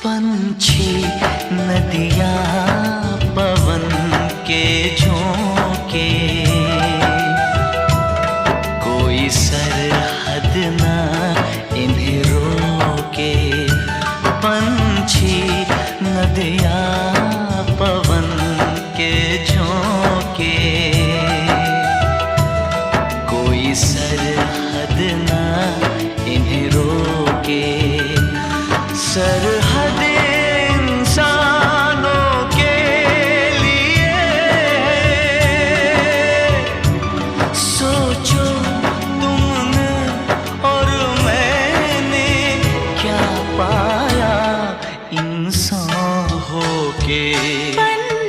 पंछी नदियाँ पवन के झोंके, कोई सरहद ना इन्हें रोके। पंछी नदियाँ पवन के झोंके, कोई सरहद